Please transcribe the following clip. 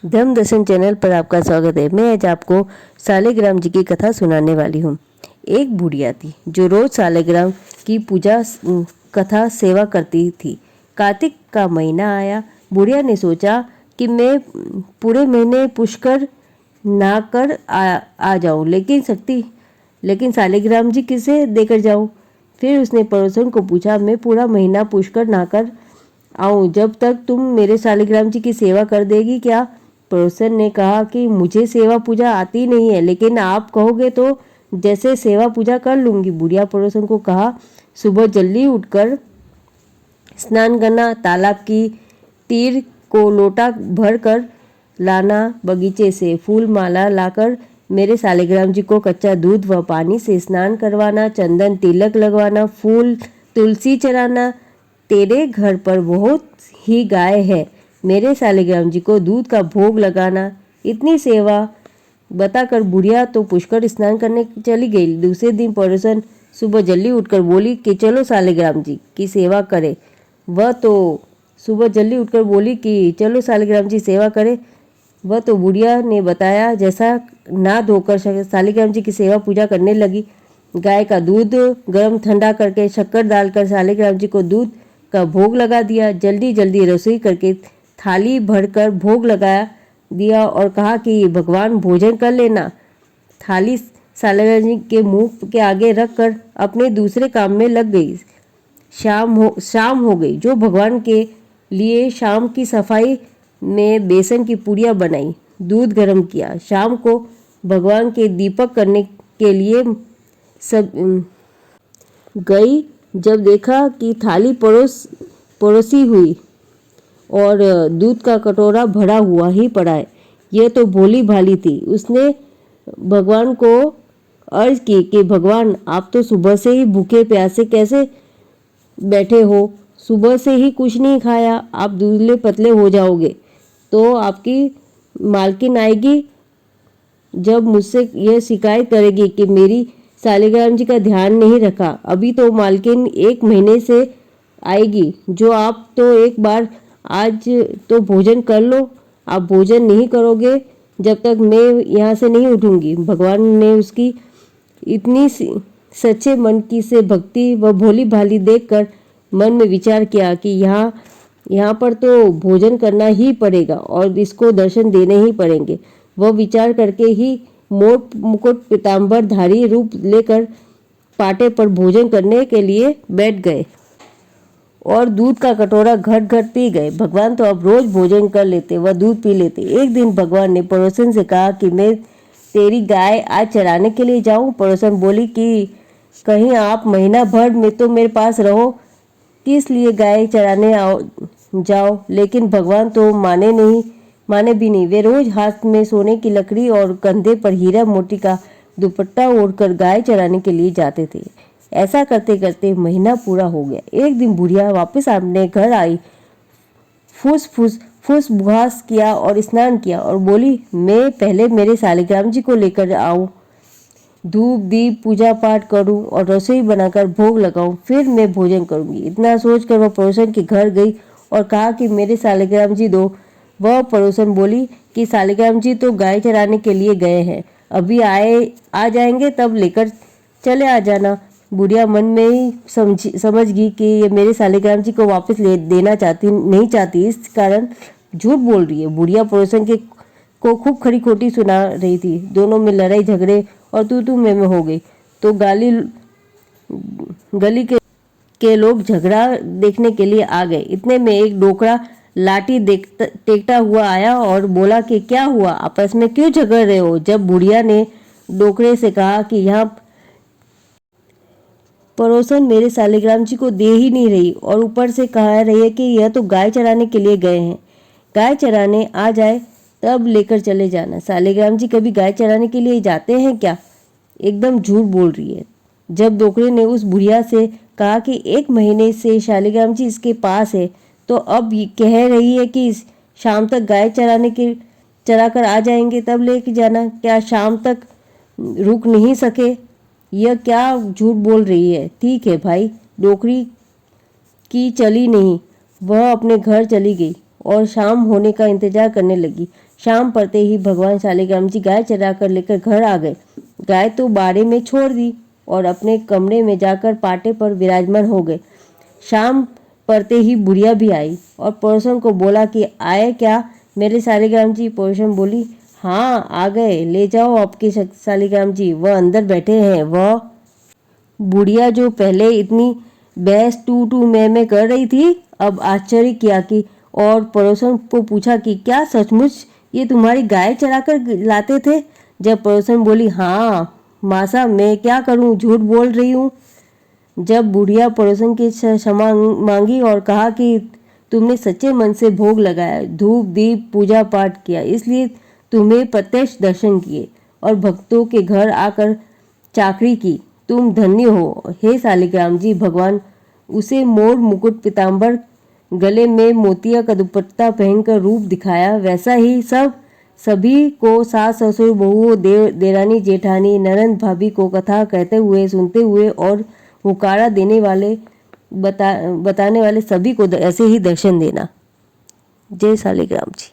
धर्म दर्शन चैनल पर आपका स्वागत है। मैं आज आपको सालिग्राम जी की कथा सुनाने वाली हूँ। एक बुढ़िया थी जो रोज सालिग्राम की पूजा कथा सेवा करती थी। कार्तिक का महीना आया। बुढ़िया ने सोचा कि मैं पूरे महीने पुष्कर नहा कर आ जाऊँ, लेकिन सालिग्राम जी किसे देकर जाऊँ। फिर उसने पड़ोसन को पूछा, मैं पूरा महीना पुष्कर नहाकर आऊँ, जब तक तुम मेरे सालिग्राम जी की सेवा कर देगी क्या? पड़ोसन ने कहा कि मुझे सेवा पूजा आती नहीं है, लेकिन आप कहोगे तो जैसे सेवा पूजा कर लूंगी। बुढ़िया पड़ोसन को कहा, सुबह जल्दी उठकर स्नान करना, तालाब की तीर को लोटा भर कर लाना, बगीचे से फूल माला लाकर मेरे सालिग्राम जी को कच्चा दूध व पानी से स्नान करवाना, चंदन तिलक लगवाना, फूल तुलसी चढ़ाना। तेरे घर पर बहुत ही गाय है, मेरे सालिग्राम जी को दूध का भोग लगाना। इतनी सेवा बताकर बुढ़िया तो पुष्कर स्नान करने चली गई। दूसरे दिन पड़ोसन सुबह जल्दी उठकर बोली कि चलो सालिग्राम जी की सेवा करें। वह तो बुढ़िया ने बताया जैसा ना धोकर सालिग्राम जी की सेवा पूजा करने लगी। गाय का दूध गर्म ठंडा करके शक्कर डालकर सालिग्राम जी को दूध का भोग लगा दिया। जल्दी जल्दी रसोई करके थाली भरकर भोग लगा दिया और कहा कि भगवान भोजन कर लेना। थाली सालिग्राम जी के मुंह के आगे रख कर अपने दूसरे काम में लग गई। शाम हो गई। जो भगवान के लिए शाम की सफाई में बेसन की पूड़ियाँ बनाई, दूध गर्म किया। शाम को भगवान के दीपक करने के लिए सब गई। जब देखा कि थाली परोसी हुई और दूध का कटोरा भरा हुआ ही पड़ा है। यह तो भोली भाली थी। उसने भगवान को अर्ज की कि भगवान, आप तो सुबह से ही भूखे प्यासे कैसे बैठे हो? सुबह से ही कुछ नहीं खाया, आप दुबले पतले हो जाओगे तो आपकी मालकिन आएगी, जब मुझसे यह शिकायत करेगी कि मेरी सालिग्राम जी का ध्यान नहीं रखा। अभी तो मालकिन 1 महीने से आएगी। जो आप तो एक बार आज तो भोजन कर लो। आप भोजन नहीं करोगे जब तक मैं यहाँ से नहीं उठूंगी। भगवान ने उसकी इतनी सच्चे मन की से भक्ति व भोली भाली देखकर मन में विचार किया कि यहाँ पर तो भोजन करना ही पड़ेगा और इसको दर्शन देने ही पड़ेंगे। वह विचार करके ही मोट मुकुट पीताम्बर धारी रूप लेकर पाटे पर भोजन करने के लिए बैठ गए और दूध का कटोरा घट घट पी गए। भगवान तो अब रोज भोजन कर लेते व दूध पी लेते। एक दिन भगवान ने पड़ोसन से कहा कि मैं तेरी गाय आज चराने के लिए जाऊं। पड़ोसन बोली कि कहीं आप महीना भर में तो मेरे पास रहो, किस लिए गाय चराने जाओ। लेकिन भगवान तो माने भी नहीं। वे रोज हाथ में सोने की लकड़ी और कंधे पर हीरा मोती का दुपट्टा ओढ़कर गाय चराने के लिए जाते थे। ऐसा करते करते महीना पूरा हो गया। एक दिन बुढ़िया वापस अपने घर आई, फूस बुहास किया और स्नान किया और बोली, मैं पहले मेरे सालिग्राम जी को लेकर आऊं, धूप दीप पूजा पाठ करूं और रसोई बनाकर भोग लगाऊं, फिर मैं भोजन करूंगी। इतना सोचकर वह पड़ोसन के घर गई और कहा कि मेरे सालिग्राम जी दो। वह पड़ोसन बोली कि सालिग्राम जी तो गाय चराने के लिए गए हैं, अभी आ जाएंगे, तब लेकर चले आ जाना। बुढ़िया मन में ही समझ गई कि ये मेरे सालिग्राम जी को वापस देना नहीं चाहती, इस कारण झूठ बोल रही है। बुढ़िया पड़ोसन को खूब खरी खोटी सुना रही थी। दोनों में लड़ाई झगड़े और तू मैं हो गई। तो गली के लोग झगड़ा देखने के लिए आ गए। इतने में एक डोकरा लाठी टेकता हुआ आया और बोला कि क्या हुआ, आपस में क्यों झगड़ रहे हो? जब बुढ़िया ने डोकरे से कहा कि यहाँ पड़ोसन मेरे सालिग्राम जी को दे ही नहीं रही और ऊपर से कह रही है कि यह तो गाय चराने के लिए गए हैं, गाय चराने आ जाए तब लेकर चले जाना। सालिग्राम जी कभी गाय चराने के लिए जाते हैं क्या? एकदम झूठ बोल रही है। जब डोकरे ने उस बुढ़िया से कहा कि 1 महीने से सालिग्राम जी इसके पास है, तो अब कह रही है कि शाम तक गाय चराकर आ जाएंगे तब लेके जाना, क्या शाम तक रुक नहीं सके? यह क्या झूठ बोल रही है? ठीक है भाई। डोकरी की चली नहीं, वह अपने घर चली गई और शाम होने का इंतजार करने लगी। शाम पड़ते ही भगवान शालिग्राम जी गाय चरा कर लेकर घर आ गए। गाय तो बाड़े में छोड़ दी और अपने कमरे में जाकर पाटे पर विराजमान हो गए। शाम पड़ते ही बुढ़िया भी आई और पड़ोसन को बोला कि आए क्या मेरे शालिग्राम जी। पड़ोसन बोली, हाँ आ गए, ले जाओ आपके शालिग्राम जी, वह अंदर बैठे हैं। वह बुढ़िया जो पहले इतनी बहस टू टू मैं कर रही थी, अब आश्चर्य किया कि और पड़ोसन को पूछा कि क्या सचमुच ये तुम्हारी गाय चरा कर लाते थे। जब पड़ोसन बोली, हाँ मासा मैं क्या करूं, झूठ बोल रही हूँ। जब बुढ़िया पड़ोसन की क्षमा मांगी और कहा कि तुमने सच्चे मन से भोग लगाया, धूप दीप पूजा पाठ किया, इसलिए तुम्हें प्रत्यक्ष दर्शन किए और भक्तों के घर आकर चाकरी की, तुम धन्य हो हे शालिग्राम जी। भगवान उसे मोर मुकुट पीताम्बर गले में मोतिया का दुपट्टा पहनकर रूप दिखाया। वैसा ही सभी को सास ससुर बहुओं देरानी जेठानी ननंद भाभी को कथा कहते हुए सुनते हुए और हुकारा देने वाले बताने वाले सभी को ऐसे ही दर्शन देना। जय शालिग्राम जी।